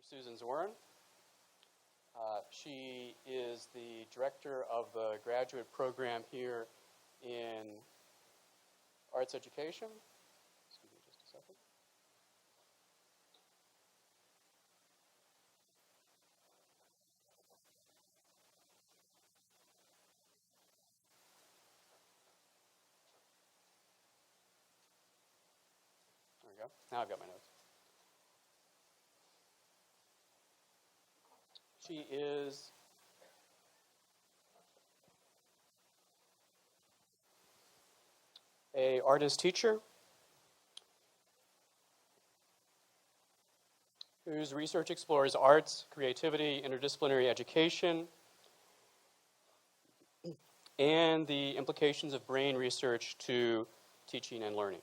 Susan Zwirn. She is the director of the graduate program here in arts education. Excuse me just a second. There we go. Now I've got my notes. She is an artist teacher whose research explores arts, creativity, interdisciplinary education, and the implications of brain research to teaching and learning.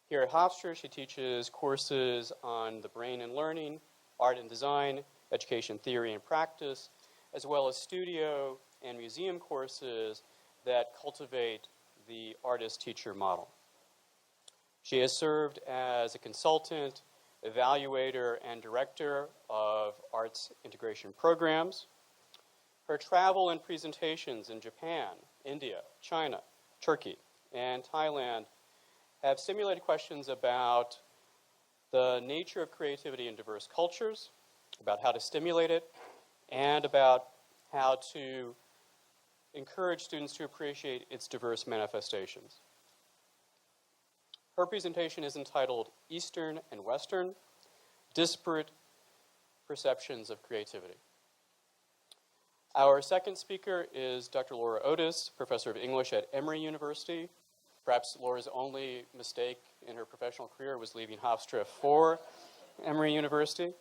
Here at Hofstra, she teaches courses on the brain and learning, art and design, education theory and practice, as well as studio and museum courses that cultivate the artist-teacher model. She has served as a consultant, evaluator, and director of arts integration programs. Her travel and presentations in Japan, India, China, Turkey, and Thailand have stimulated questions about the nature of creativity in diverse cultures, about how to stimulate it, and about how to encourage students to appreciate its diverse manifestations. Her presentation is entitled Eastern and Western, Disparate Perceptions of Creativity. Our second speaker is Dr. Laura Otis, professor of English at Emory University. Perhaps Laura's only mistake in her professional career was leaving Hofstra for Emory University.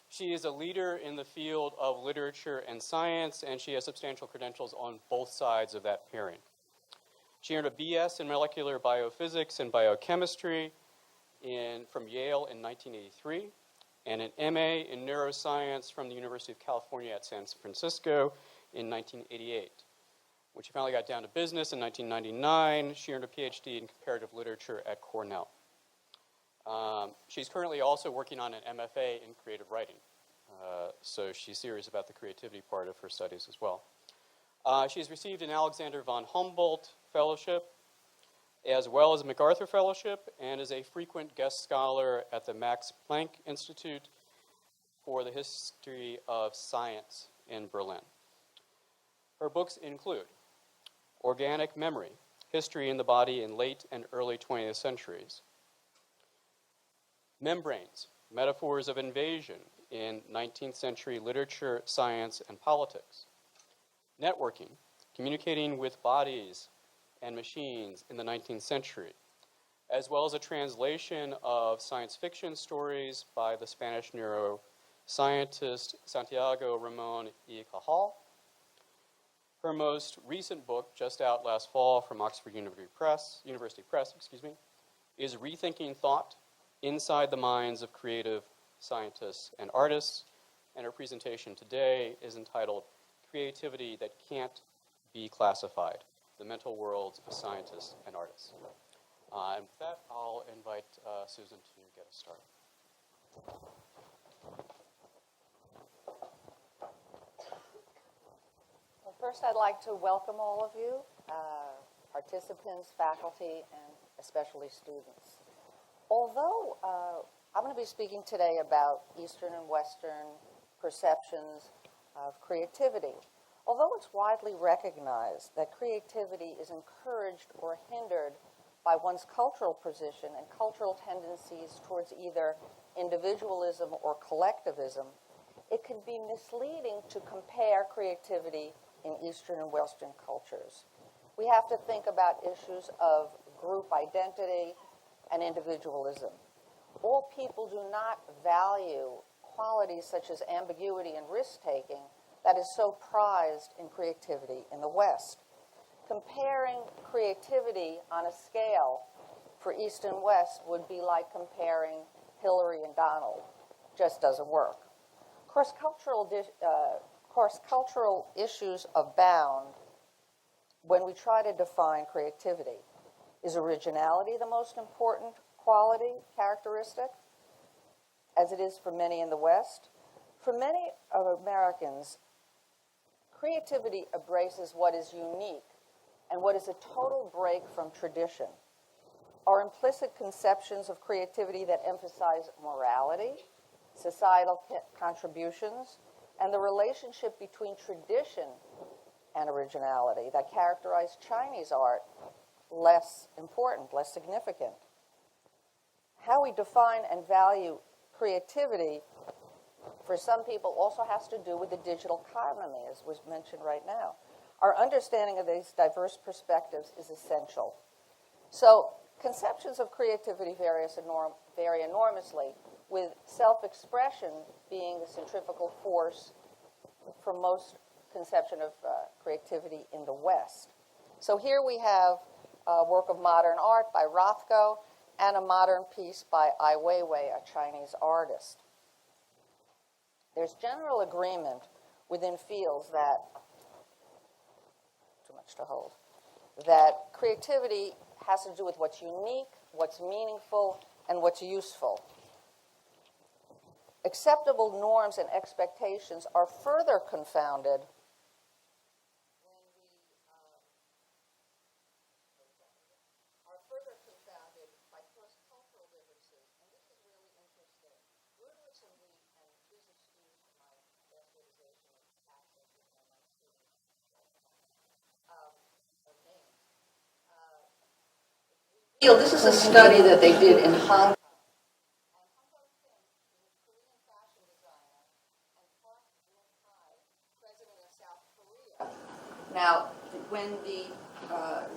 She is a leader in the field of literature and science, and she has substantial credentials on both sides of that pairing. She earned a BS in molecular biophysics and biochemistry from Yale in 1983, and an MA in neuroscience from the University of California at San Francisco in 1988. When she finally got down to business in 1999, she earned a PhD in comparative literature at Cornell. She's currently also working on an MFA in creative writing. So she's serious about the creativity part of her studies as well. She's received an Alexander von Humboldt Fellowship, as well as a MacArthur Fellowship, and is a frequent guest scholar at the Max Planck Institute for the History of Science in Berlin. Her books include Organic Memory, History in the Body in Late and Early 20th Centuries, Membranes, Metaphors of Invasion in 19th Century Literature, Science, and Politics, Networking, Communicating with Bodies and Machines in the 19th Century, as well as a translation of science fiction stories by the Spanish neuroscientist Santiago Ramon y Cajal. Her most recent book, just out last fall from Oxford University Press, is Rethinking Thought, Inside the Minds of Creative Scientists and Artists, and her presentation today is entitled Creativity That Can't Be Classified, The Mental Worlds of Scientists and Artists. And with that, I'll invite Susan to get us started. Well, first I'd like to welcome all of you, participants, faculty, and especially students. Although I'm going to be speaking today about Eastern and Western perceptions of creativity, although it's widely recognized that creativity is encouraged or hindered by one's cultural position and cultural tendencies towards either individualism or collectivism, it can be misleading to compare creativity in Eastern and Western cultures. We have to think about issues of group identity and individualism. All people do not value qualities such as ambiguity and risk-taking that is so prized in creativity in the West. Comparing creativity on a scale for East and West would be like comparing Hillary and Donald. Just doesn't work. Cross-cultural issues abound when we try to define creativity. Is originality the most important quality, characteristic? as it is for many in the West. For many of Americans, creativity embraces what is unique and what is a total break from tradition. Our implicit conceptions of creativity that emphasize morality, societal contributions, and the relationship between tradition and originality that characterize Chinese art less important, less significant. How we define and value creativity for some people also has to do with the digital economy, as was mentioned right now. Our understanding of these diverse perspectives is essential. So conceptions of creativity vary enormously, with self-expression being the centrifugal force for most conception of creativity in the West. So here we have a work of modern art by Rothko and a modern piece by Ai Weiwei, a Chinese artist. There's general agreement within fields that, too much to hold, that creativity has to do with what's unique, what's meaningful, and what's useful. Acceptable norms and expectations are further confounded by cross-cultural differences, and this is really interesting. Zwirn and these excuse my bastardization of accents with my students or names. This is a study that they did in Hong Kong. Now, when the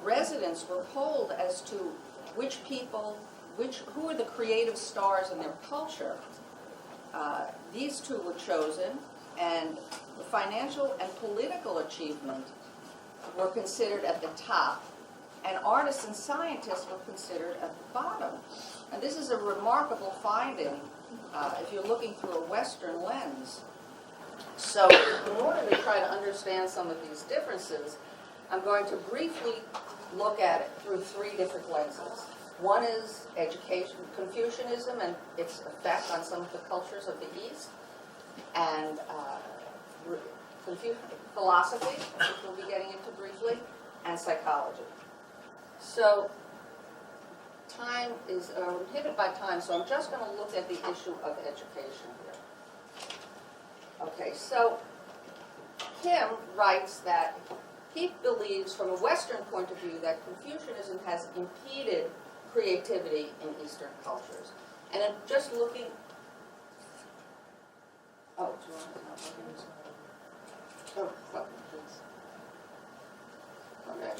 residents were polled as to which people, who are the creative stars in their culture, these two were chosen, and the financial and political achievement were considered at the top, and artists and scientists were considered at the bottom. And this is a remarkable finding if you're looking through a Western lens. So in order to try to understand some of these differences, I'm going to briefly look at it through three different lenses. One is education, Confucianism and its effect on some of the cultures of the East, and philosophy, which we'll be getting into briefly, and psychology. So time is inhibited by time, so I'm just going to look at the issue of education here. Okay, so Kim writes that he believes, from a Western point of view, that Confucianism has impeded creativity in Eastern cultures. And I'm just looking... Oh, do you want to not looking at this? Oh, please. Okay.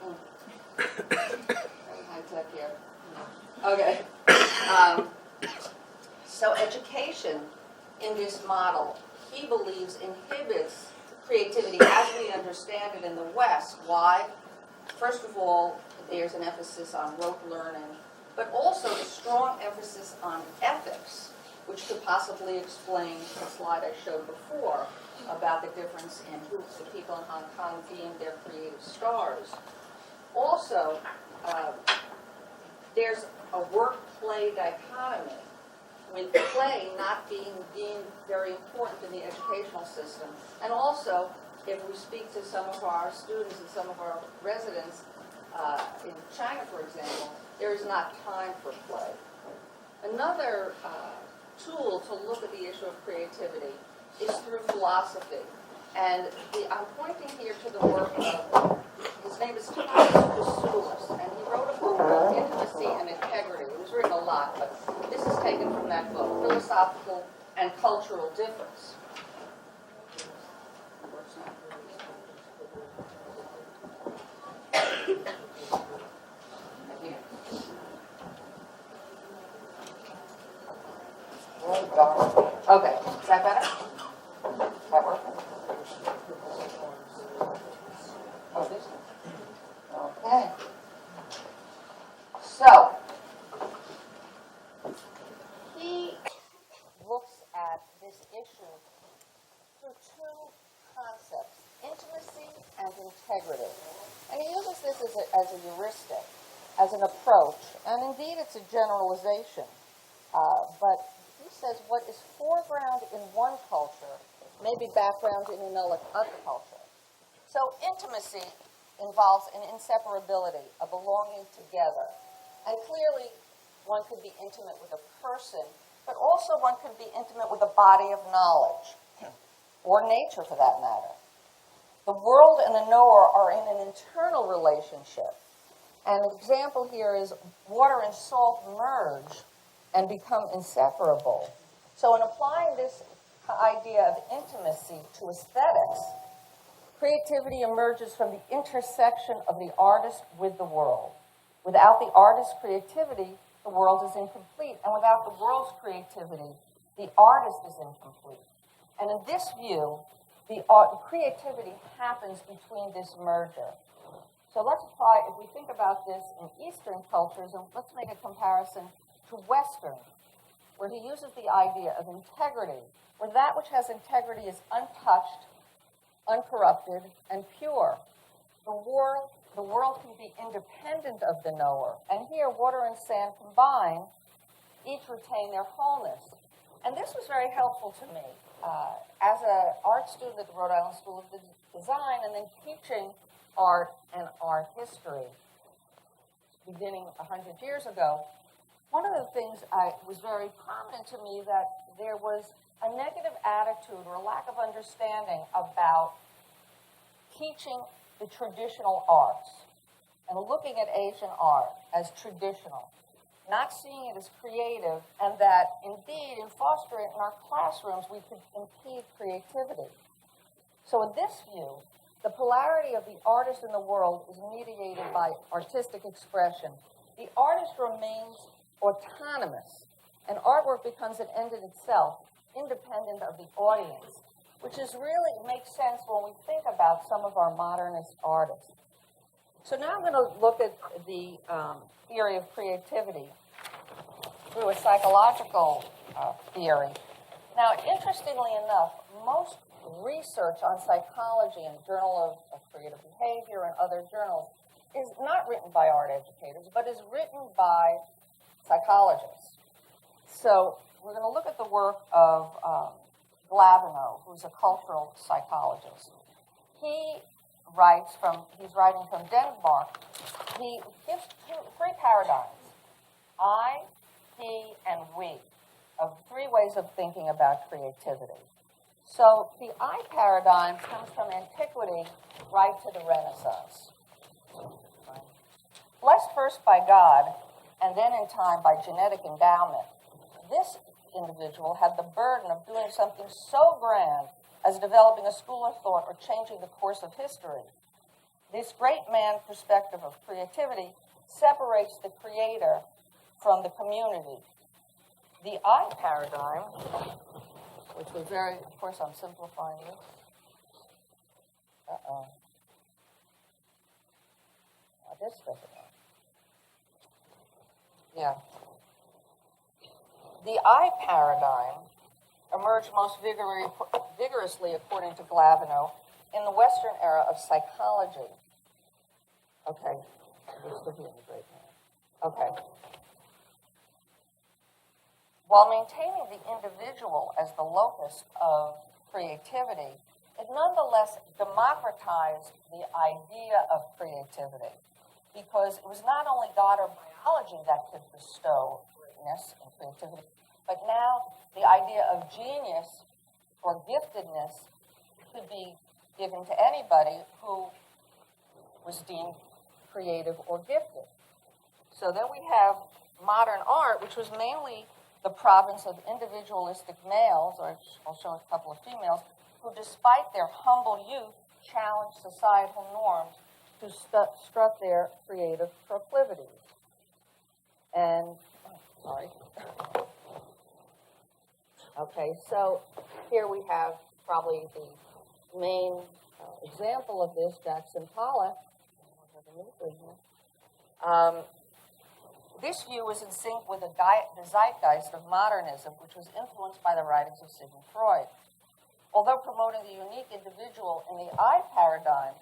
Oh. Very high tech here. Okay. So education in this model, he believes, inhibits creativity as we understand it in the West. Why? First of all, there's an emphasis on rote learning, but also a strong emphasis on ethics, which could possibly explain the slide I showed before about the difference in who the people in Hong Kong being their creative stars. Also, there's a work-play dichotomy, with play not being deemed very important in the educational system. And also, if we speak to some of our students and some of our residents in China, for example, there is not time for play. Another tool to look at the issue of creativity is through philosophy. And I'm pointing here to the work of, his name is Thomas Rustici, and he wrote a book called Intimacy and Integrity. It was written a lot, but this is taken from that book, Philosophical and Cultural Difference. Okay, is that better? Does that work? Oh, this one. Okay. So, he looks at this issue through two concepts, intimacy and integrity. And he uses this as a heuristic, as an approach, and indeed it's a generalization. but he says what is foreground in one culture may be background in another culture. So intimacy involves an inseparability, a belonging together. And clearly, one could be intimate with a person, but also one could be intimate with a body of knowledge, or nature for that matter. The world and the knower are in an internal relationship. And an example here is water and salt merge and become inseparable. So in applying this idea of intimacy to aesthetics, creativity emerges from the intersection of the artist with the world. Without the artist's creativity, the world is incomplete. And without the world's creativity, the artist is incomplete. And in this view, the creativity happens between this merger. So let's apply, if we think about this in Eastern cultures, and let's make a comparison to Western, where he uses the idea of integrity, where that which has integrity is untouched, uncorrupted, and pure. The world can be independent of the knower. And here, water and sand combine, each retain their wholeness. And this was very helpful to me. As an art student at the Rhode Island School of Design, and then teaching art and art history, beginning 100 years ago, one of the things was very prominent to me that there was a negative attitude or a lack of understanding about teaching the traditional arts and looking at Asian art as traditional, not seeing it as creative, and that indeed in fostering it in our classrooms we could impede creativity. So in this view, the polarity of the artist and the world is mediated by artistic expression. The artist remains autonomous, and artwork becomes an end in itself, independent of the audience, which is really makes sense when we think about some of our modernist artists. So now I'm going to look at the theory of creativity through a psychological theory. Now, interestingly enough, most research on psychology in the Journal of Creative Behavior and other journals is not written by art educators, but is written by psychologists. So we're going to look at the work of Glavinau, who's a cultural psychologist. He's writing from Denmark. He gives three paradigms, I, he, and we, of three ways of thinking about creativity. So the I paradigm comes from antiquity right to the Renaissance. Blessed first by God, and then in time by genetic endowment, this individual had the burden of doing something so grand as developing a school of thought or changing the course of history. This great man perspective of creativity separates the creator from the community. The I paradigm, which was of course I'm simplifying this. This doesn't work. Yeah. The I paradigm emerged most vigorously, according to Glavinau, in the Western era of psychology. Okay. We're still here, the great man. Okay. While maintaining the individual as the locus of creativity, it nonetheless democratized the idea of creativity, because it was not only God or biology that could bestow greatness and creativity, but now the idea of genius or giftedness could be given to anybody who was deemed creative or gifted. So then we have modern art, which was mainly the province of individualistic males, or I'll show a couple of females, who despite their humble youth challenged societal norms to strut their creative proclivities. And, okay, so here we have probably the main example of this, Jackson Pollock. This view was in sync with the zeitgeist of modernism, which was influenced by the writings of Sigmund Freud. Although promoting the unique individual in the I paradigm,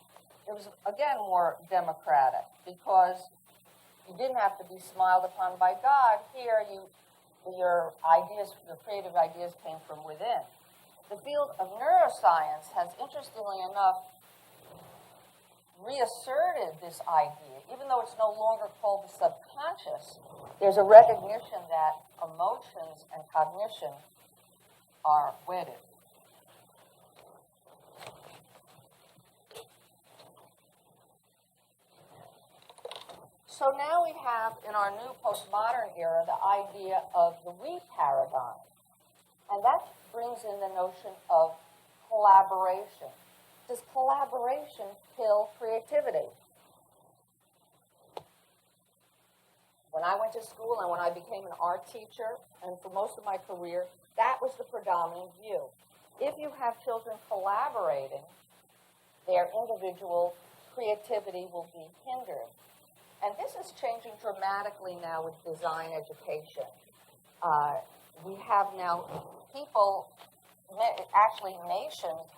it was, again, more democratic, because you didn't have to be smiled upon by God. Here, you your ideas, your creative ideas came from within. The field of neuroscience has, interestingly enough, reasserted this idea. Even though it's no longer called the subconscious, there's a recognition that emotions and cognition are wedded. So now we have, in our new postmodern era, the idea of the we paradigm. And that brings in the notion of collaboration. Does collaboration kill creativity? When I went to school and when I became an art teacher, and for most of my career, that was the predominant view. If you have children collaborating, their individual creativity will be hindered. And this is changing dramatically now with design education. We have now people, actually nations,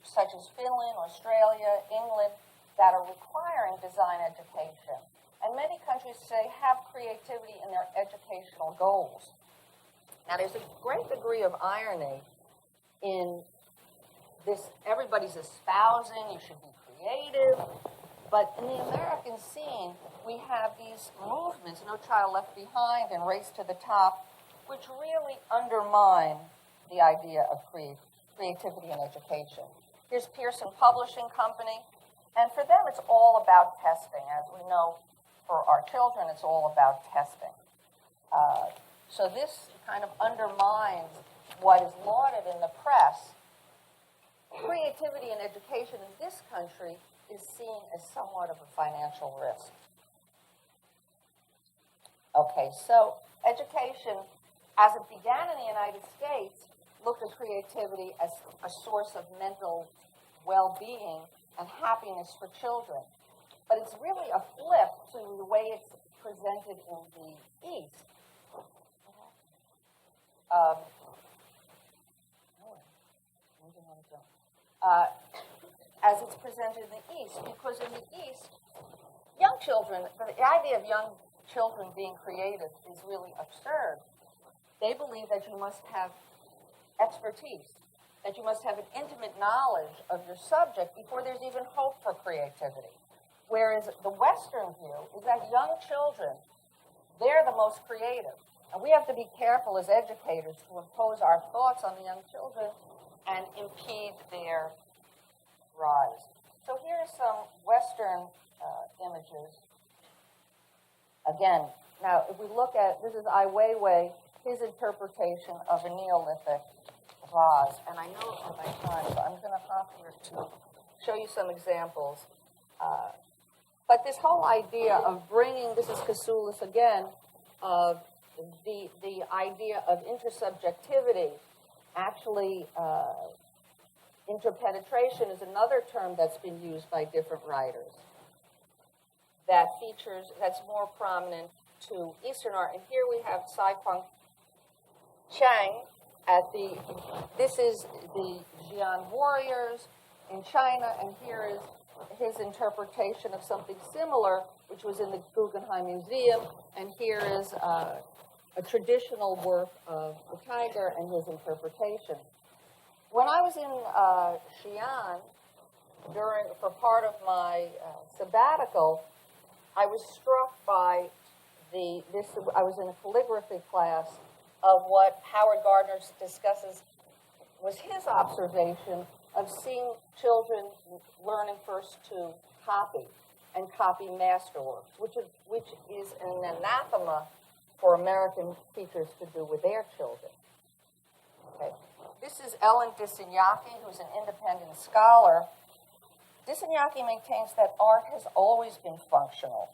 such as Finland, Australia, England, that are requiring design education. And many countries today have creativity in their educational goals. Now, there's a great degree of irony in this. Everybody's espousing you should be creative. But in the American scene, we have these movements, No Child Left Behind and Race to the Top, which really undermine the idea of creativity in education. Here's Pearson Publishing Company, and for them it's all about testing. As we know, for our children, it's all about testing. So this kind of undermines what is lauded in the press. Creativity in education in this country is seen as somewhat of a financial risk. Okay, so education, as it began in the United States, looked at creativity as a source of mental well-being and happiness for children. But it's really a flip to the way it's presented in the East. As it's presented in the East, because in the East, young children, the idea of young children being creative is really absurd. They believe that you must have expertise, that you must have an intimate knowledge of your subject before there's even hope for creativity. Whereas the Western view is that young children, they're the most creative. And we have to be careful as educators to impose our thoughts on the young children and impede their rise. So here are some Western images. Again, now if we look at, this is Ai Weiwei, his interpretation of a Neolithic vase. And I know it's my time, so I'm going to hop here to show you some examples. But this whole idea of bringing, this is Casoulis again, of the idea of intersubjectivity, actually interpenetration is another term that's been used by different writers that features, that's more prominent to Eastern art. And here we have Sai-Kwang Chang at the, this is the Xi'an warriors in China, and here is his interpretation of something similar, which was in the Guggenheim Museum, and here is a traditional work of the tiger and his interpretation. When I was in Xi'an, for part of my sabbatical, I was struck by I was in a calligraphy class of what Howard Gardner discusses was his observation of seeing children learning first to copy and copy masterworks, which is an anathema for American teachers to do with their children. Okay. This is Ellen Dissanayake, who's an independent scholar. Dissanayake maintains that art has always been functional.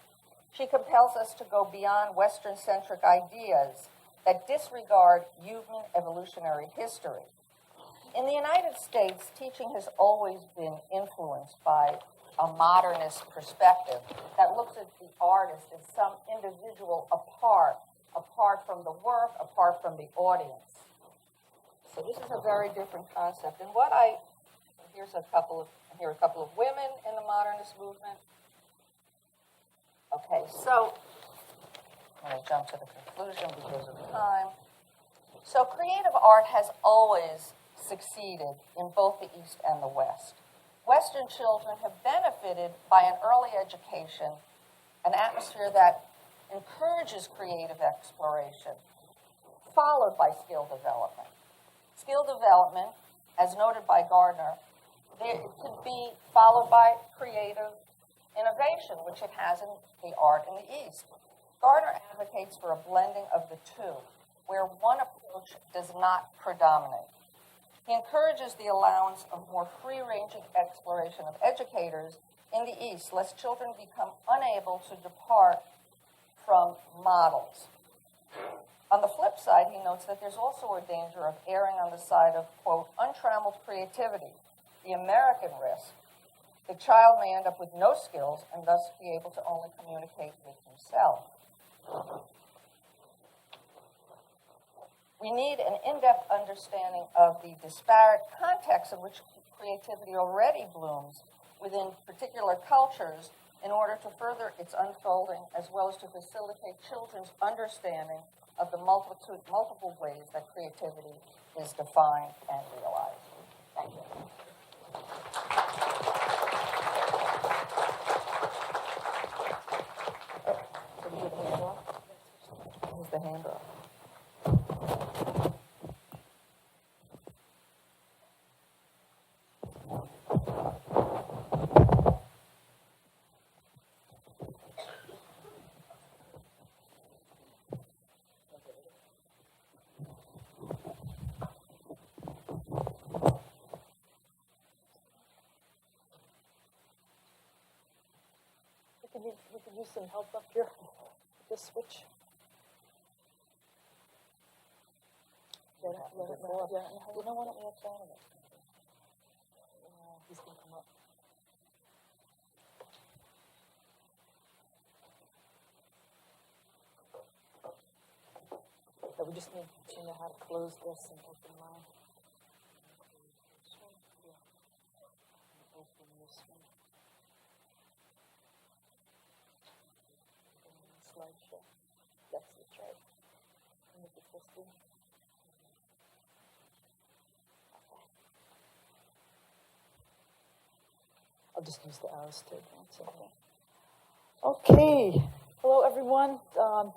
She compels us to go beyond Western-centric ideas that disregard human evolutionary history. In the United States, teaching has always been influenced by a modernist perspective that looks at the artist as some individual apart from the work, apart from the audience. So this is a very different concept. And here are a couple of women in the modernist movement. Okay, so I'm going to jump to the conclusion because of time. So creative art has always succeeded in both the East and the West. Western children have benefited by an early education, an atmosphere that encourages creative exploration, followed by skill development. Skill development, as noted by Gardner, it could be followed by creative innovation, which it has in the art in the East. Gardner advocates for a blending of the two, where one approach does not predominate. He encourages the allowance of more free-ranging exploration of educators in the East, lest children become unable to depart from models. On the flip side, he notes that there's also a danger of erring on the side of, quote, untrammeled creativity, the American risk. The child may end up with no skills and thus be able to only communicate with himself. We need an in-depth understanding of the disparate context in which creativity already blooms within particular cultures in order to further its unfolding, as well as to facilitate children's understanding of the multiple ways that creativity is defined and realized. Thank you. Did you do the handoff? Here's the handoff. We could use some help up here with this switch. You know, why don't we have sound of it? He's going to come up. So we just need to know how to close this and open mine. Open this one. Slideshow. That's right. Make it this thing. Okay. I'll just use the arrows to advance it. Okay. Hello, everyone.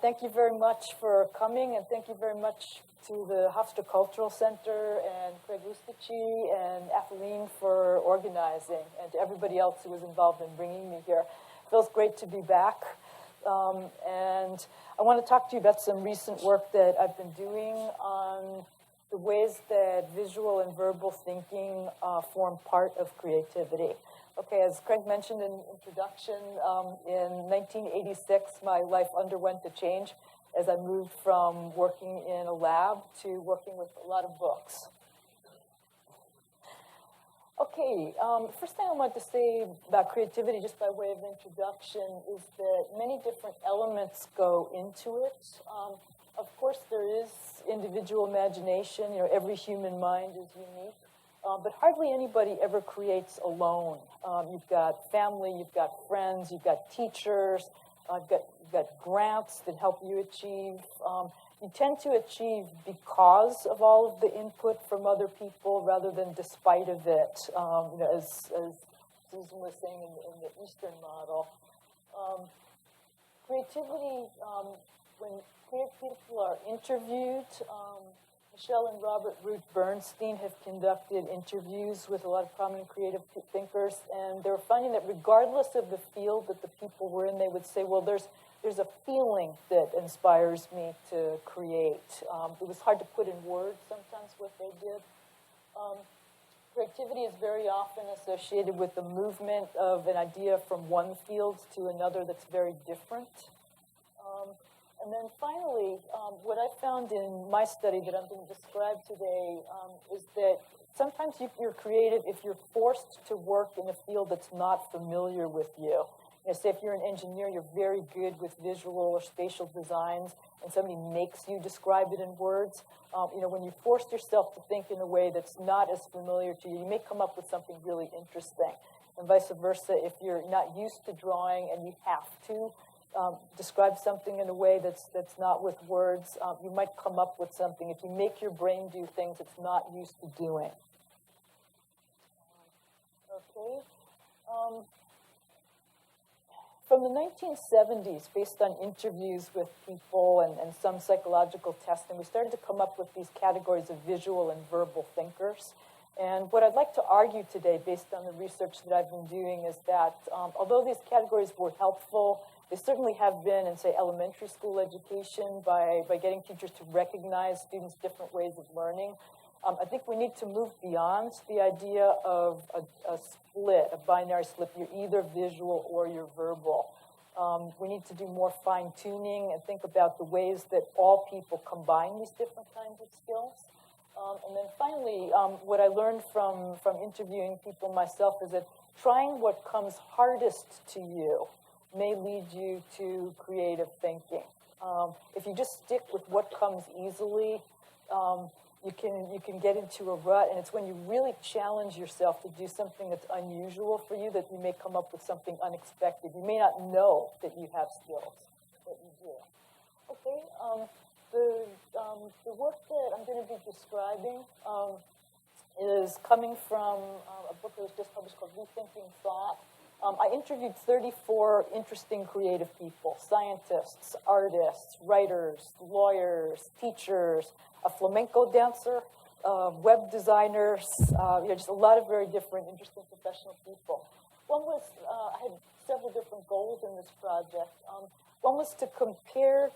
Thank you very much for coming, and thank you very much to the Hofstra Cultural Center and Craig Rustici and Athaline for organizing, and to everybody else who was involved in bringing me here. It feels great to be back. And I want to talk to you about some recent work that I've been doing on the ways that visual and verbal thinking form part of creativity. Okay, as Craig mentioned in the introduction, in 1986, my life underwent a change as I moved from working in a lab to working with a lot of books. Okay, first thing I want to say about creativity, just by way of introduction, is that many different elements go into it. Of course, there is individual imagination. You know, every human mind is unique. But hardly anybody ever creates alone. You've got family, you've got friends, you've got teachers, you've got grants that help you achieve. You tend to achieve because of all of the input from other people rather than despite of it, you know, as Susan was saying in the Eastern model. Creativity, when creative people are interviewed, Michelle and Robert Ruth Bernstein have conducted interviews with a lot of prominent creative thinkers, and they were finding that regardless of the field that the people were in, they would say, well, there's a feeling that inspires me to create. It was hard to put in words sometimes what they did. Creativity is very often associated with the movement of an idea from one field to another that's very different. And then finally, what I found in my study that I'm going to describe today is that sometimes you're creative if you're forced to work in a field that's not familiar with you. You know, say if you're an engineer, you're very good with visual or spatial designs, and somebody makes you describe it in words. You know, when you force yourself to think in a way that's not as familiar to you, you may come up with something really interesting. And vice versa, if you're not used to drawing and you have to, describe something in a way that's not with words, you might come up with something. If you make your brain do things it's not used to doing. Okay. From the 1970s, based on interviews with people and some psychological testing, we started to come up with these categories of visual and verbal thinkers. And what I'd like to argue today, based on the research that I've been doing, is that although these categories were helpful, they certainly have been in, say, elementary school education by getting teachers to recognize students' different ways of learning. I think we need to move beyond the idea of a split, a binary split. You're either visual or you're verbal. We need to do more fine-tuning and think about the ways that all people combine these different kinds of skills. And then finally, what I learned from interviewing people myself is that trying what comes hardest to you may lead you to creative thinking. If you just stick with what comes easily, you can get into a rut, and it's when you really challenge yourself to do something that's unusual for you that you may come up with something unexpected. You may not know that you have skills that you do. Okay, the work that I'm going to be describing is coming from a book that was just published called Rethinking Thought. I interviewed 34 interesting creative people: scientists, artists, writers, lawyers, teachers, a flamenco dancer, web designers, just a lot of very different, interesting professional people. One was, I had several different goals in this project. One was to compare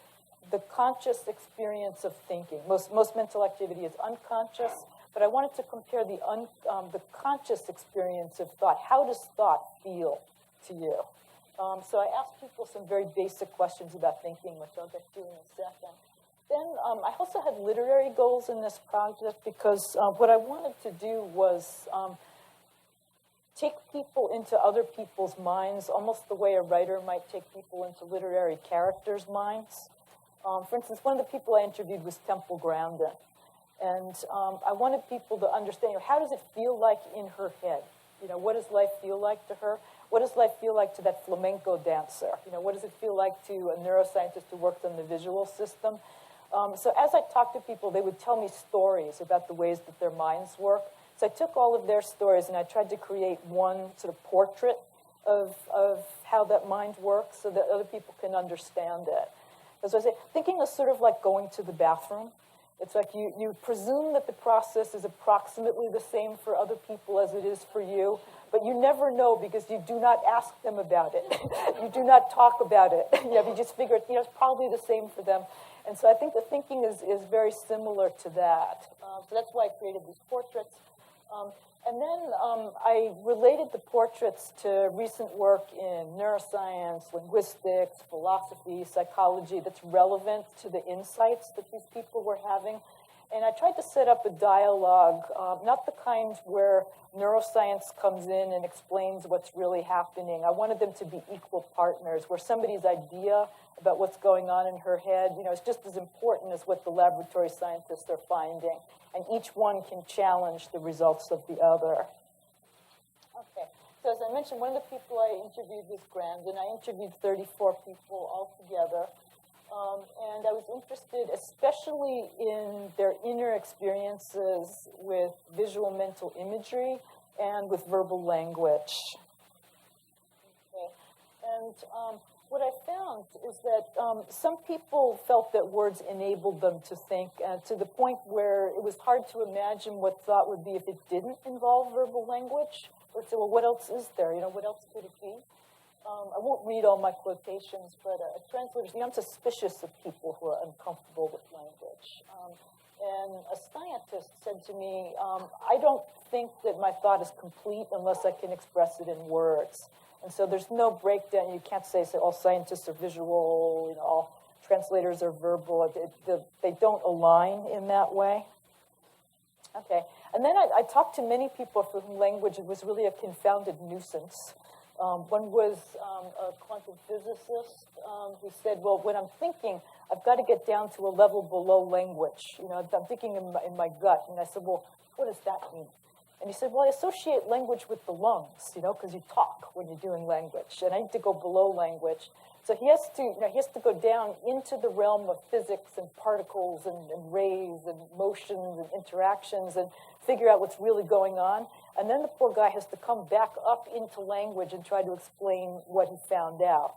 the conscious experience of thinking. Most mental activity is unconscious, but I wanted to compare the conscious experience of thought. How does thought feel to you? So I asked people some very basic questions about thinking, which I'll get to in a second. Then I also had literary goals in this project because what I wanted to do was take people into other people's minds, almost the way a writer might take people into literary characters' minds. For instance, one of the people I interviewed was Temple Grandin. And I wanted people to understand, how does it feel like in her head? What does life feel like to her? What does life feel like to that flamenco dancer? What does it feel like to a neuroscientist who works on the visual system? So as I talked to people, they would tell me stories about the ways that their minds work. So I took all of their stories and I tried to create one sort of portrait of how that mind works so that other people can understand it. As I say, thinking is sort of like going to the bathroom. It's like you presume that the process is approximately the same for other people as it is for you, but you never know because you do not ask them about it. You do not talk about it. You just figure it's probably the same for them. And so I think the thinking is very similar to that. So that's why I created these portraits. And then I related the portraits to recent work in neuroscience, linguistics, philosophy, psychology that's relevant to the insights that these people were having. And I tried to set up a dialogue, not the kind where neuroscience comes in and explains what's really happening. I wanted them to be equal partners, where somebody's idea about what's going on in her head, is just as important as what the laboratory scientists are finding. And each one can challenge the results of the other. Okay, so as I mentioned, one of the people I interviewed was Grandin. I interviewed 34 people altogether. And I was interested especially in their inner experiences with visual mental imagery and with verbal language. Okay. And what I found is that some people felt that words enabled them to think to the point where it was hard to imagine what thought would be if it didn't involve verbal language. Or say, well, what else is there? What else could it be? I won't read all my quotations, but translators, I'm suspicious of people who are uncomfortable with language. And a scientist said to me, I don't think that my thought is complete unless I can express it in words. And so there's no breakdown. You can't say all scientists are visual, all translators are verbal. They don't align in that way. Okay. And then I talked to many people for whom language was really a confounded nuisance. One was a quantum physicist who said, well, when I'm thinking, I've got to get down to a level below language. I'm thinking in my gut. And I said, well, what does that mean? And he said, well, I associate language with the lungs, because you talk when you're doing language. And I need to go below language. So he has to go down into the realm of physics and particles and rays and motions and interactions and figure out what's really going on. And then the poor guy has to come back up into language and try to explain what he found out.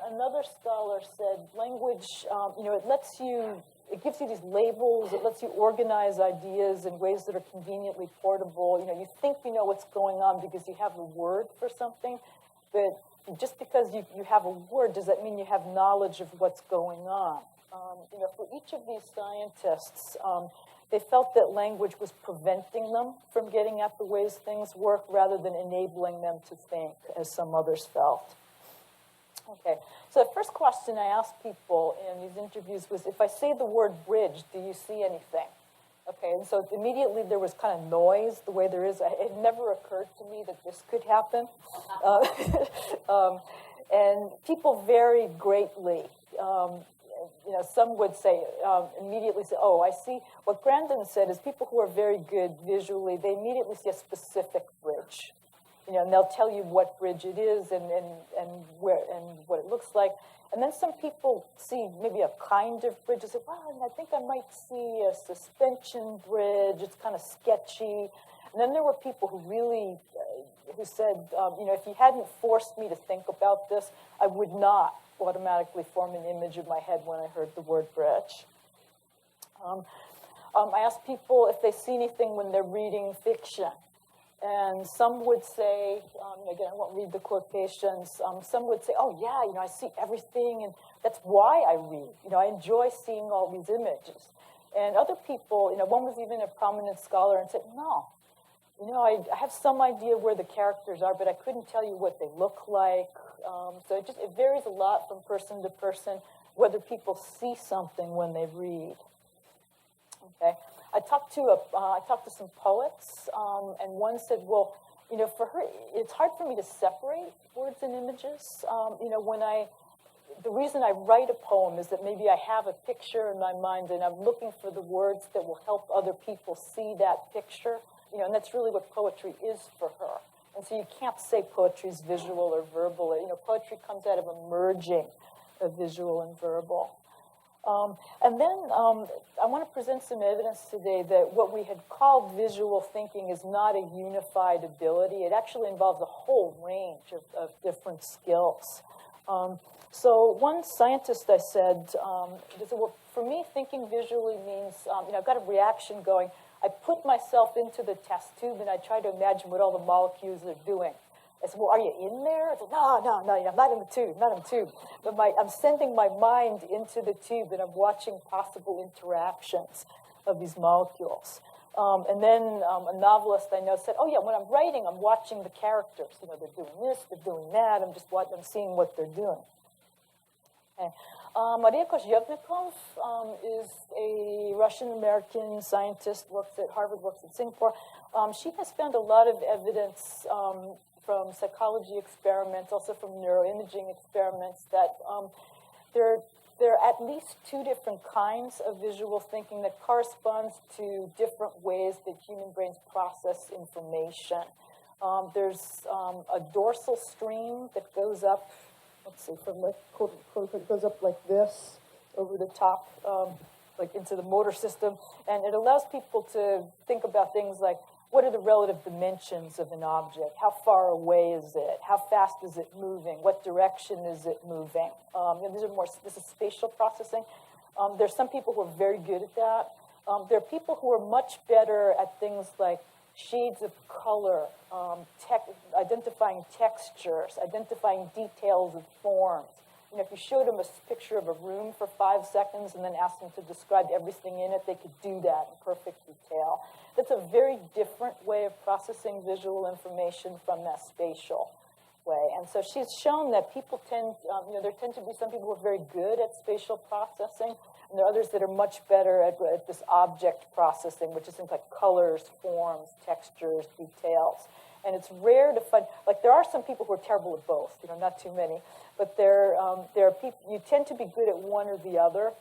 Another scholar said language, it gives you these labels, it lets you organize ideas in ways that are conveniently portable. You think you know what's going on because you have a word for something, but just because you have a word, does that mean you have knowledge of what's going on? For each of these scientists, they felt that language was preventing them from getting at the ways things work rather than enabling them to think, as some others felt. Okay, so the first question I asked people in these interviews was, if I say the word bridge, do you see anything? Okay, and so immediately there was kind of noise, the way there is. It never occurred to me that this could happen. And people varied greatly. Some would say, immediately say, oh, I see. What Grandin said is people who are very good visually, they immediately see a specific bridge. And they'll tell you what bridge it is and where and what it looks like. And then some people see maybe a kind of bridge and say, well, I think I might see a suspension bridge. It's kind of sketchy. And then there were people who really, who said, if you hadn't forced me to think about this, I would not automatically form an image in my head when I heard the word bridge. I asked people if they see anything when they're reading fiction. And some would say, again, I won't read the quotations. Some would say, oh, yeah, I see everything, and that's why I read. I enjoy seeing all these images. And other people, one was even a prominent scholar and said, no, I have some idea where the characters are, but I couldn't tell you what they look like. So it varies a lot from person to person whether people see something when they read. Okay. I talked to some poets, and one said, well, for her, it's hard for me to separate words and images. The reason I write a poem is that maybe I have a picture in my mind, and I'm looking for the words that will help other people see that picture. And that's really what poetry is for her. And so you can't say poetry is visual or verbal. Poetry comes out of a merging of visual and verbal. And then I want to present some evidence today that what we had called visual thinking is not a unified ability. It actually involves a whole range of different skills. So one scientist, I said, well, for me, thinking visually means, I've got a reaction going. I put myself into the test tube, and I try to imagine what all the molecules are doing. I said, well, are you in there? I said, no, I'm not in the tube, But I'm sending my mind into the tube, and I'm watching possible interactions of these molecules. And then a novelist I know said, oh, yeah, when I'm writing, I'm watching the characters. They're doing this, they're doing that. I'm seeing what they're doing. Okay. Maria Kozyevnikov is a Russian-American scientist, works at Harvard, works at Singapore. She has found a lot of evidence from psychology experiments, also from neuroimaging experiments, that there are at least two different kinds of visual thinking that corresponds to different ways that human brains process information. There's a dorsal stream that goes up, let's see, it goes up like this, over the top, like into the motor system, and it allows people to think about things like, what are the relative dimensions of an object? How far away is it? How fast is it moving? What direction is it moving? This is spatial processing. There's some people who are very good at that. There are people who are much better at things like shades of color, identifying textures, identifying details of forms. If you showed them a picture of a room for 5 seconds and then asked them to describe everything in it, they could do that in perfect detail. That's a very different way of processing visual information from that spatial way. And so she's shown that people there tend to be some people who are very good at spatial processing, and there are others that are much better at this object processing, which is things like colors, forms, textures, details. And it's rare to find, there are some people who are terrible at both, not too many, but there are people, you tend to be good at one or the other.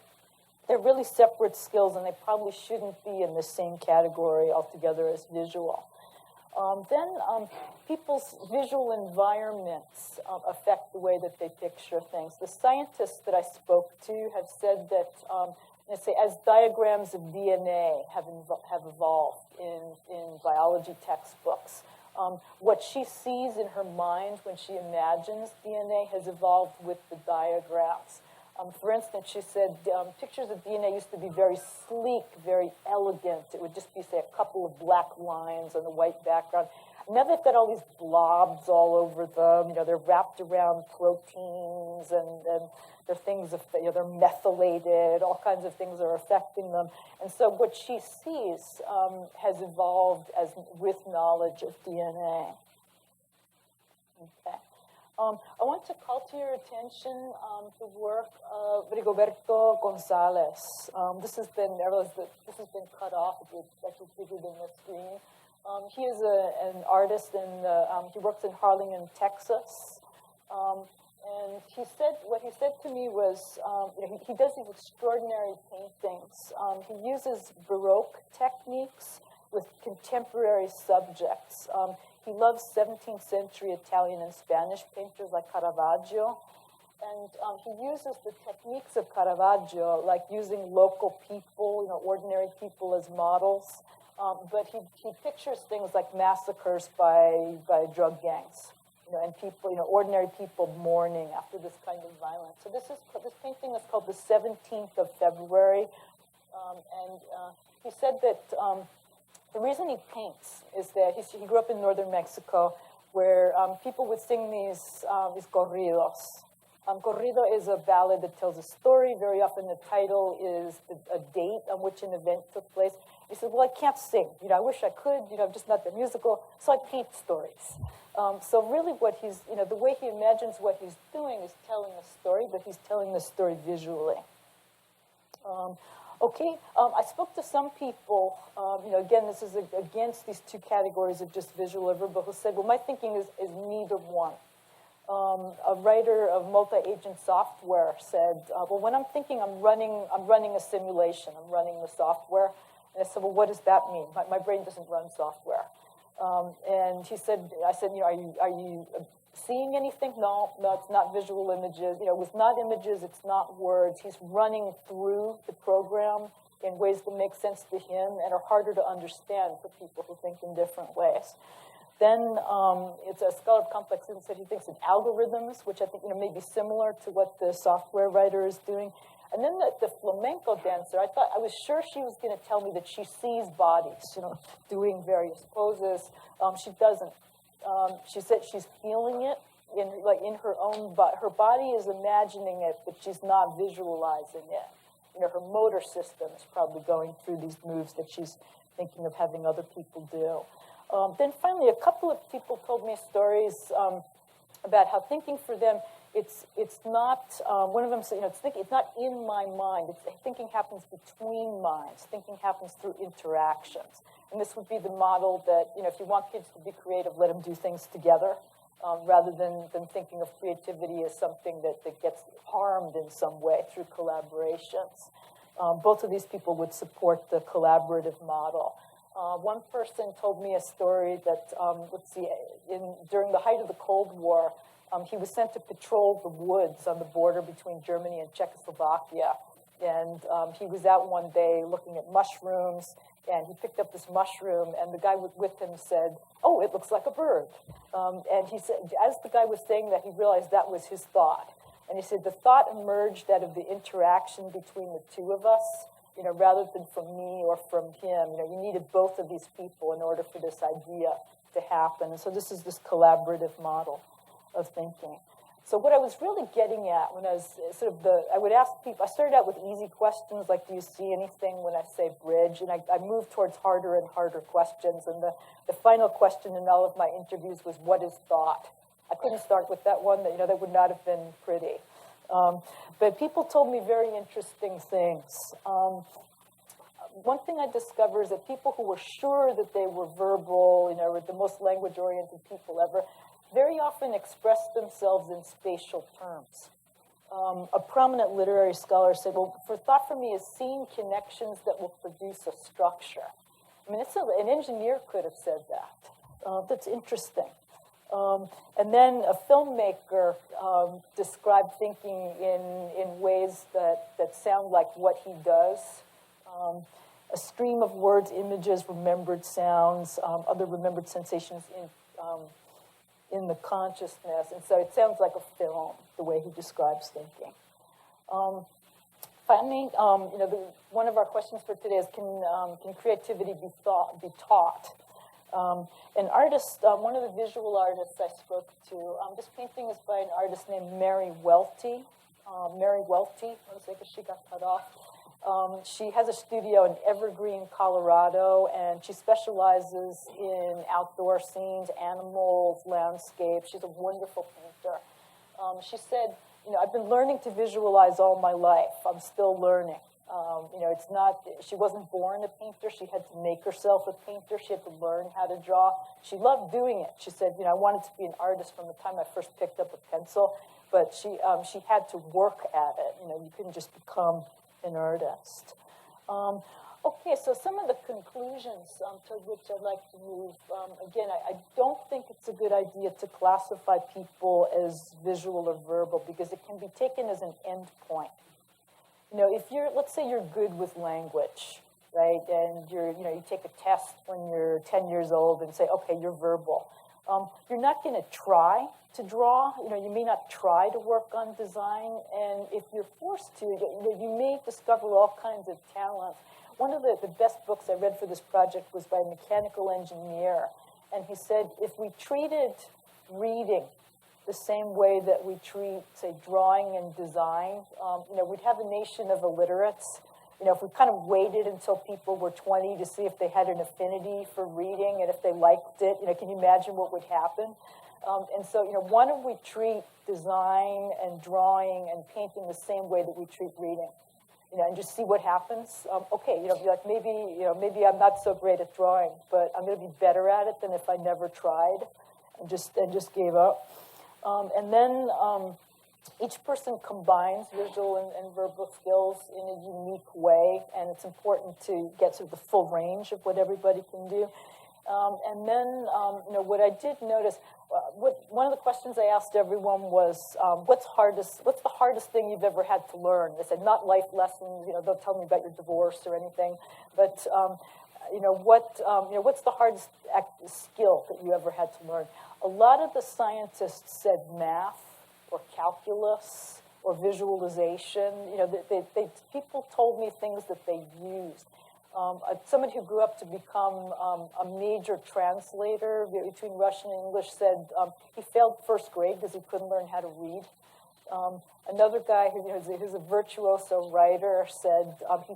They're really separate skills, and they probably shouldn't be in the same category altogether as visual. Then people's visual environments affect the way that they picture things. The scientists that I spoke to have said that, let's say, as diagrams of DNA have evolved in biology textbooks, what she sees in her mind when she imagines DNA has evolved with the diagrams. For instance, she said pictures of DNA used to be very sleek, very elegant. It would just be, say, a couple of black lines on a white background. Now they've got all these blobs all over them. They're wrapped around proteins, and they're things of, they're methylated. All kinds of things are affecting them. And so what she sees has evolved with knowledge of DNA. Okay. I want to call to your attention the work of Rigoberto Gonzalez. This has been cut off. It's actually bigger than the screen. He is an artist, and he works in Harlingen, Texas. And what he said to me was, he does these extraordinary paintings. He uses Baroque techniques with contemporary subjects. He loves 17th century Italian and Spanish painters like Caravaggio. And he uses the techniques of Caravaggio, like using local people, ordinary people as models. But he pictures things like massacres by drug gangs, and people, ordinary people mourning after this kind of violence. So this painting is called The 17th of February. And he said that the reason he paints is that he grew up in northern Mexico, where people would sing these corridos. Corrido is a ballad that tells a story. Very often the title is a date on which an event took place. He said, well, I can't sing. I wish I could. I'm just not that musical. So I paint stories. So really what he's, the way he imagines what he's doing is telling a story, but he's telling the story visually. Okay, I spoke to some people, again, this is against these two categories of just visual or verbal, who said, well, my thinking is neither one. A writer of multi-agent software said, well, when I'm thinking, I'm running a simulation, I'm running the software. And I said, well, what does that mean? My brain doesn't run software. And I said, are you seeing anything? No, it's not visual images. With not images, it's not words. He's running through the program in ways that make sense to him and are harder to understand for people who think in different ways. Then it's a scholar of complex and said he thinks in algorithms, which I think may be similar to what the software writer is doing. And then the flamenco dancer, I was sure she was going to tell me that she sees bodies, doing various poses. She doesn't. She said she's feeling it in her own body. Her body is imagining it, but she's not visualizing it. Her motor system is probably going through these moves that she's thinking of having other people do. Then finally, a couple of people told me stories about how thinking for them, it's not, one of them said, it's not in my mind. Thinking happens between minds. Thinking happens through interactions. And this would be the model that, if you want kids to be creative, let them do things together, rather than thinking of creativity as something that gets harmed in some way through collaborations. Both of these people would support the collaborative model. One person told me a story that, during the height of the Cold War, he was sent to patrol the woods on the border between Germany and Czechoslovakia. And he was out one day looking at mushrooms, and he picked up this mushroom, and the guy with him said, oh, it looks like a bird. And he said, as the guy was saying that, he realized that was his thought. And he said, the thought emerged out of the interaction between the two of us, rather than from me or from him. You needed both of these people in order for this idea to happen. And so this is this collaborative model of thinking. So what I was really getting at when I was I would ask people, I started out with easy questions like, do you see anything when I say bridge? And I moved towards harder and harder questions. And the final question in all of my interviews was, what is thought? I couldn't start with that one. That would not have been pretty. But people told me very interesting things. One thing I discovered is that people who were sure that they were verbal, were the most language-oriented people ever, very often express themselves in spatial terms. A prominent literary scholar said, well, thought for me is seeing connections that will produce a structure. I mean, an engineer could have said that. That's interesting. And then a filmmaker described thinking in ways that sound like what he does. A stream of words, images, remembered sounds, other remembered sensations in the consciousness. And so it sounds like a film, the way he describes thinking. Finally, one of our questions for today is, can creativity be taught? An artist, one of the visual artists I spoke to, this painting is by an artist named Mary Welty. Mary Welty, because she got cut off. She has a studio in Evergreen, Colorado, and she specializes in outdoor scenes, animals, landscapes. She's a wonderful painter. She said, I've been learning to visualize all my life. I'm still learning. It's not, she wasn't born a painter. She had to make herself a painter. She had to learn how to draw. She loved doing it. She said, I wanted to be an artist from the time I first picked up a pencil, but she had to work at it. You couldn't just become an artist. Okay, so some of the conclusions to which I'd like to move. Again, I don't think it's a good idea to classify people as visual or verbal because it can be taken as an end point. If let's say you're good with language, right, and you take a test when you're 10 years old and say, okay, you're verbal. You're not going to try to draw. You may not try to work on design, and if you're forced to, you may discover all kinds of talents. One of the best books I read for this project was by a mechanical engineer, and he said if we treated reading the same way that we treat, say, drawing and design, we'd have a nation of illiterates. If we kind of waited until people were 20 to see if they had an affinity for reading and if they liked it, can you imagine what would happen? And so, why don't we treat design and drawing and painting the same way that we treat reading? And just see what happens. Okay, like maybe I'm not so great at drawing, but I'm going to be better at it than if I never tried and just gave up. And then each person combines visual and verbal skills in a unique way, and it's important to get sort of the full range of what everybody can do. And then, what I did notice, one of the questions I asked everyone was, what's the hardest thing you've ever had to learn? They said, not life lessons, don't tell me about your divorce or anything, but, what's the hardest skill that you ever had to learn? A lot of the scientists said math or calculus or visualization. People told me things that they used. Someone who grew up to become a major translator between Russian and English said he failed first grade because he couldn't learn how to read. Another guy who's a virtuoso writer said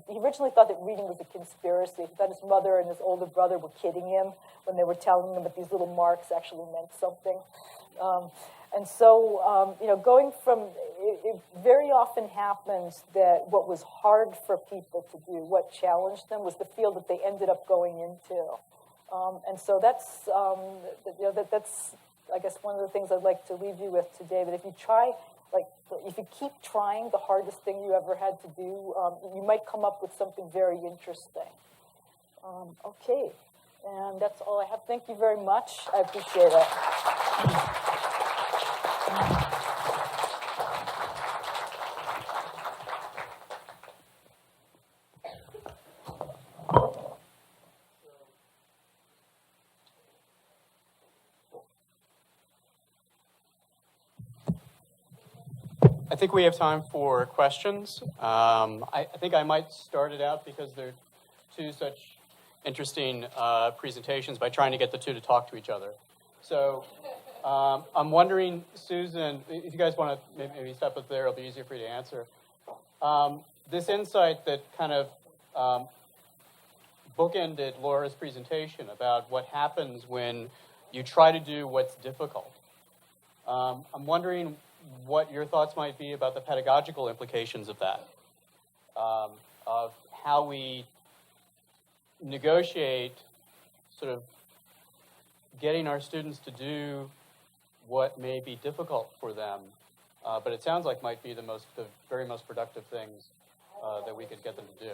he originally thought that reading was a conspiracy. He thought his mother and his older brother were kidding him when they were telling him that these little marks actually meant something. And so, going from, it very often happens that what was hard for people to do, what challenged them, was the field that they ended up going into. And so that's, that's, I guess, one of the things I'd like to leave you with today, that if you try, if you keep trying the hardest thing you ever had to do, you might come up with something very interesting. Okay, and that's all I have. Thank you very much. I appreciate it. I think we have time for questions. I think I might start it out because there are two such interesting presentations by trying to get the two to talk to each other. So I'm wondering, Susan, if you guys want to maybe step up there, it'll be easier for you to answer. This insight that kind of bookended Laura's presentation about what happens when you try to do what's difficult. I'm wondering what your thoughts might be about the pedagogical implications of that, of how we negotiate sort of getting our students to do what may be difficult for them, but it sounds like might be the very most productive things that we could get them to do.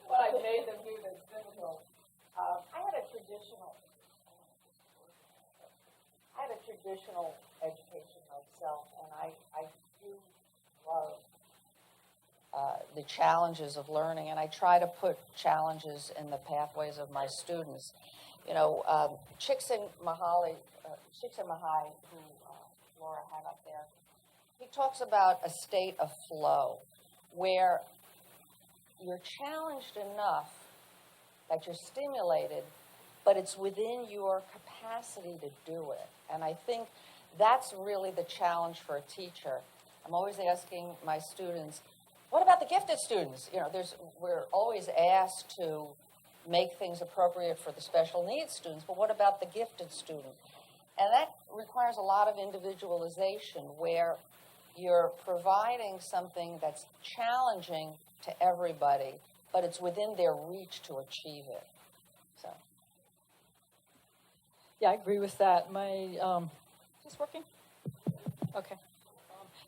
What I made them do that's difficult. traditional education myself, and I do love the challenges of learning, and I try to put challenges in the pathways of my students. You know, Csikszentmihalyi, who Laura had up there, he talks about a state of flow where you're challenged enough that you're stimulated, but it's within your capacity to do it. And I think that's really the challenge for a teacher. I'm always asking my students, what about the gifted students? You know, we're always asked to make things appropriate for the special needs students, but what about the gifted student? And that requires a lot of individualization where you're providing something that's challenging to everybody, but it's within their reach to achieve it. So. Yeah, I agree with that. Is this working? Okay.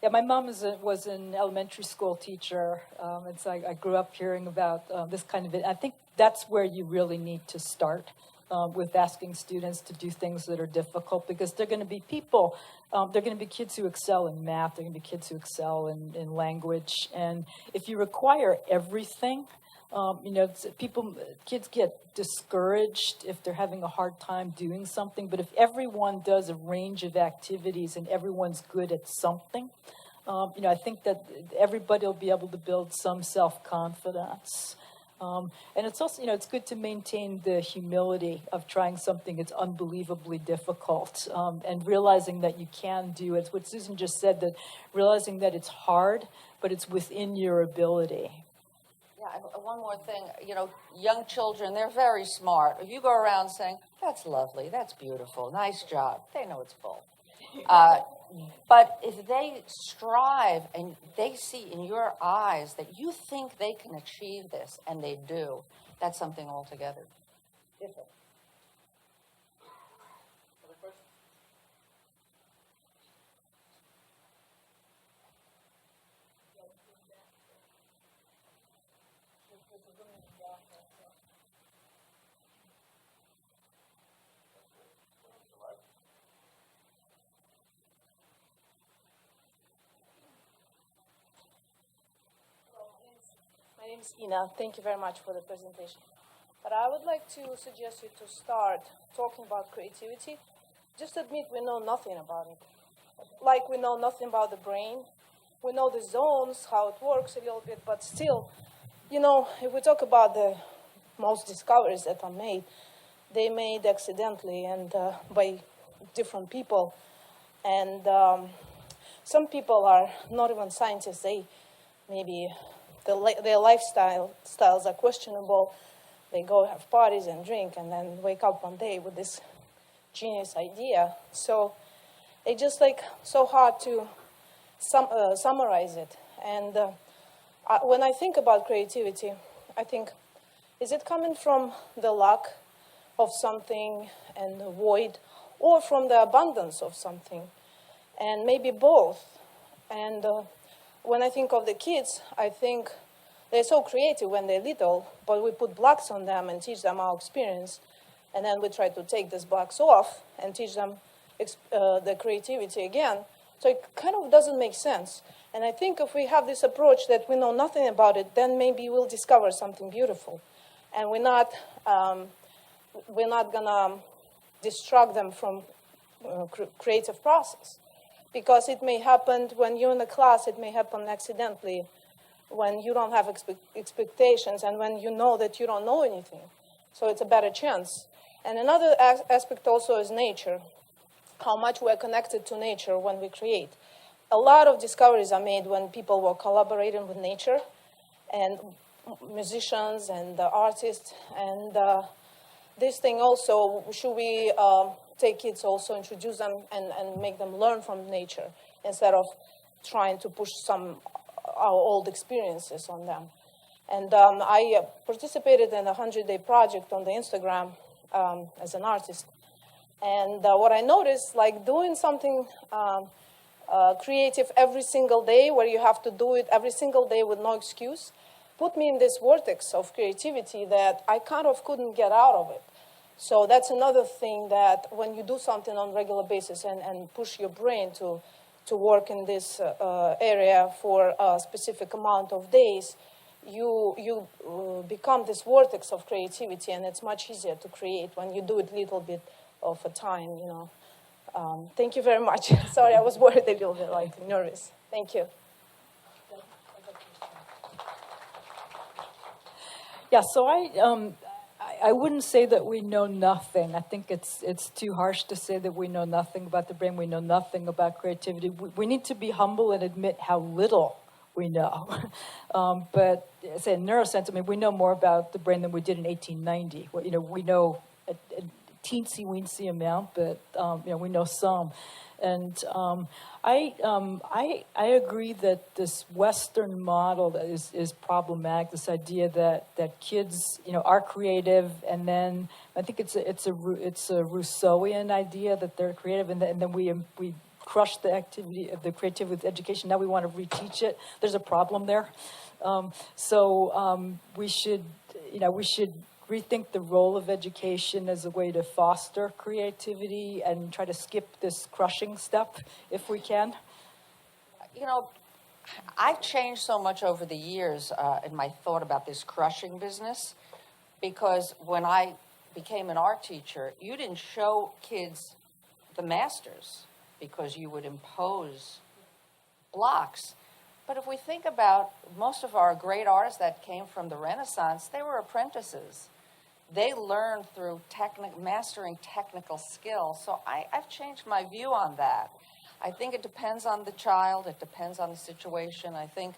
Yeah, my mom was an elementary school teacher, and so I grew up hearing about this kind of it. I think that's where you really need to start with asking students to do things that are difficult, because they're going to be people. They're going to be kids who excel in math. They're going to be kids who excel in language. And if you require everything, kids get discouraged if they're having a hard time doing something. But if everyone does a range of activities and everyone's good at something, I think that everybody will be able to build some self-confidence. And it's also, it's good to maintain the humility of trying something that's unbelievably difficult, and realizing that you can do it. What Susan just said, that realizing that it's hard, but it's within your ability. Yeah, one more thing, young children, they're very smart. If you go around saying, that's lovely, that's beautiful, nice job, they know it's bull. But if they strive and they see in your eyes that you think they can achieve this, and they do, that's something altogether different. Other questions? My name is Ina. Thank you very much for the presentation. But I would like to suggest you to start talking about creativity. Just admit we know nothing about it. Like we know nothing about the brain. We know the zones, how it works a little bit, but still, if we talk about the most discoveries that are made, they made accidentally and by different people. And some people are not even scientists. Their lifestyles are questionable. They go have parties and drink and then wake up one day with this genius idea. So it's just so hard to summarize it. And when I think about creativity, I think, is it coming from the lack of something and the void, or from the abundance of something? And maybe both. And when I think of the kids, I think they're so creative when they're little, but we put blocks on them and teach them our experience, and then we try to take these blocks off and teach them the creativity again. So it kind of doesn't make sense. And I think if we have this approach that we know nothing about it, then maybe we'll discover something beautiful. And we're not gonna distract them from creative process. Because it may happen when you're in a class, it may happen accidentally, when you don't have expectations and when you know that you don't know anything. So it's a better chance. And another aspect also is nature, how much we're connected to nature when we create. A lot of discoveries are made when people were collaborating with nature, and musicians and artists. And this thing also, should we take kids also, introduce them and make them learn from nature instead of trying to push our old experiences on them. And I participated in a 100-day project on the Instagram as an artist. And what I noticed, doing something creative every single day, where you have to do it every single day with no excuse, put me in this vortex of creativity that I kind of couldn't get out of it. So that's another thing that when you do something on a regular basis and push your brain to work in this area for a specific amount of days, you become this vortex of creativity, and it's much easier to create when you do it a little bit of a time, you know. Thank you very much. Sorry, I was worried a little bit, like nervous. Thank you. Yeah, so I wouldn't say that we know nothing. I think it's too harsh to say that we know nothing about the brain. We know nothing about creativity. We need to be humble and admit how little we know. But say in neuroscience, I mean, we know more about the brain than we did in 1890. You know, we know a teensy-weensy amount, but you know, we know some. And I agree that this Western model that is problematic. This idea that kids, you know, are creative, and then I think it's a Rousseauian idea that they're creative, and then we crush the activity of the creativity with education. Now we want to reteach it. There's a problem there. So we should rethink the role of education as a way to foster creativity and try to skip this crushing step if we can. You know, I've changed so much over the years in my thought about this crushing business, because when I became an art teacher, you didn't show kids the masters because you would impose blocks. But if we think about most of our great artists that came from the Renaissance, they were apprentices. They learned through mastering technical skill. So I've changed my view on that. I think it depends on the child. It depends on the situation. I think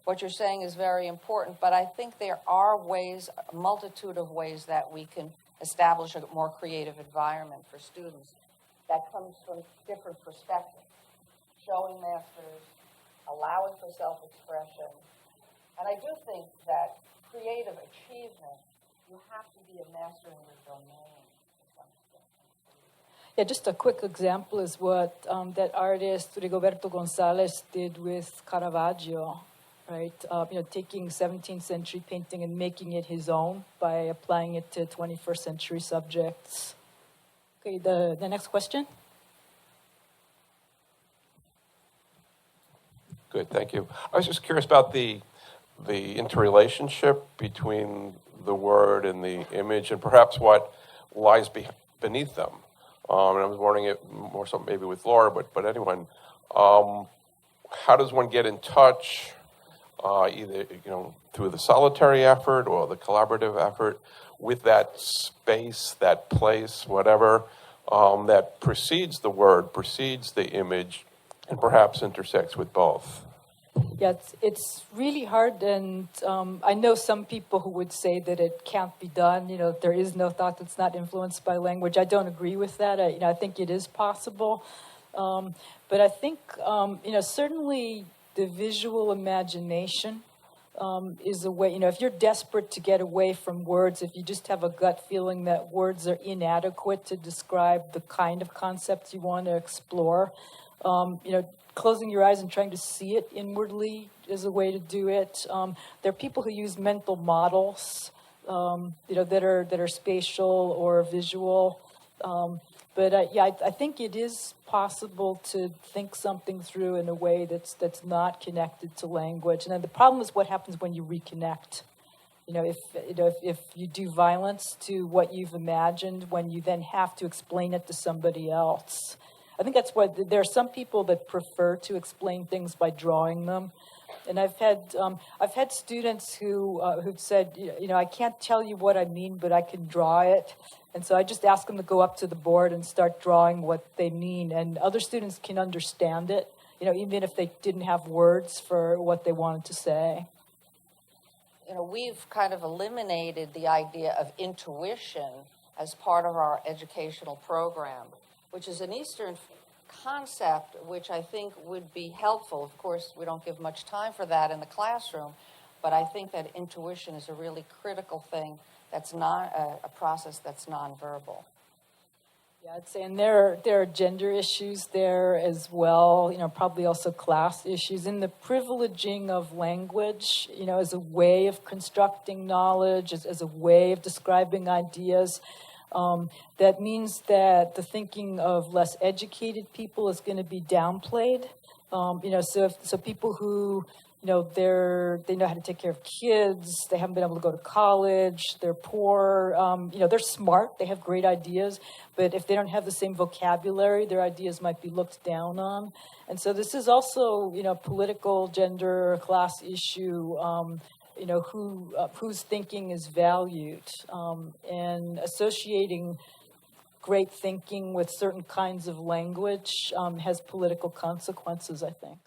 what you're saying is very important, but I think there are ways, a multitude of ways that we can establish a more creative environment for students that comes from different perspectives. Showing masters, allowing for self-expression. And I do think that creative achievement, you have to be a master in your domain to some extent. Yeah, just a quick example is what that artist Rigoberto Gonzalez did with Caravaggio, right? You know, taking 17th century painting and making it his own by applying it to 21st century subjects. Okay, the next question. Good, thank you. I was just curious about the interrelationship between the word and the image, and perhaps what lies beneath them. And I was wondering it more so maybe with Laura, but anyone. How does one get in touch, either through the solitary effort or the collaborative effort, with that space, that place, whatever, that precedes the word, precedes the image, and perhaps intersects with both? Yeah, it's really hard, and I know some people who would say that it can't be done. You know, there is no thought that's not influenced by language. I don't agree with that. I think it is possible, but I think certainly the visual imagination is a way. You know, if you're desperate to get away from words, if you just have a gut feeling that words are inadequate to describe the kind of concepts you want to explore, closing your eyes and trying to see it inwardly is a way to do it. There are people who use mental models, that are spatial or visual. But I think it is possible to think something through in a way that's not connected to language. And then the problem is what happens when you reconnect. If you do violence to what you've imagined, when you then have to explain it to somebody else. I think that's why there are some people that prefer to explain things by drawing them, and I've had students who've said, I can't tell you what I mean, but I can draw it, and so I just ask them to go up to the board and start drawing what they mean, and other students can understand it, even if they didn't have words for what they wanted to say. We've kind of eliminated the idea of intuition as part of our educational program, which is an Eastern concept which I think would be helpful. Of course, we don't give much time for that in the classroom, but I think that intuition is a really critical thing that's not a process that's nonverbal. Yeah, I'd say, and there are gender issues there as well, probably also class issues, and the privileging of language, as a way of constructing knowledge, as a way of describing ideas. That means that the thinking of less educated people is going to be downplayed. So people who, they know how to take care of kids, they haven't been able to go to college, they're poor, they're smart, they have great ideas, but if they don't have the same vocabulary, their ideas might be looked down on. And so this is also, political, gender, class issue, whose thinking is valued, and associating great thinking with certain kinds of language has political consequences, I think.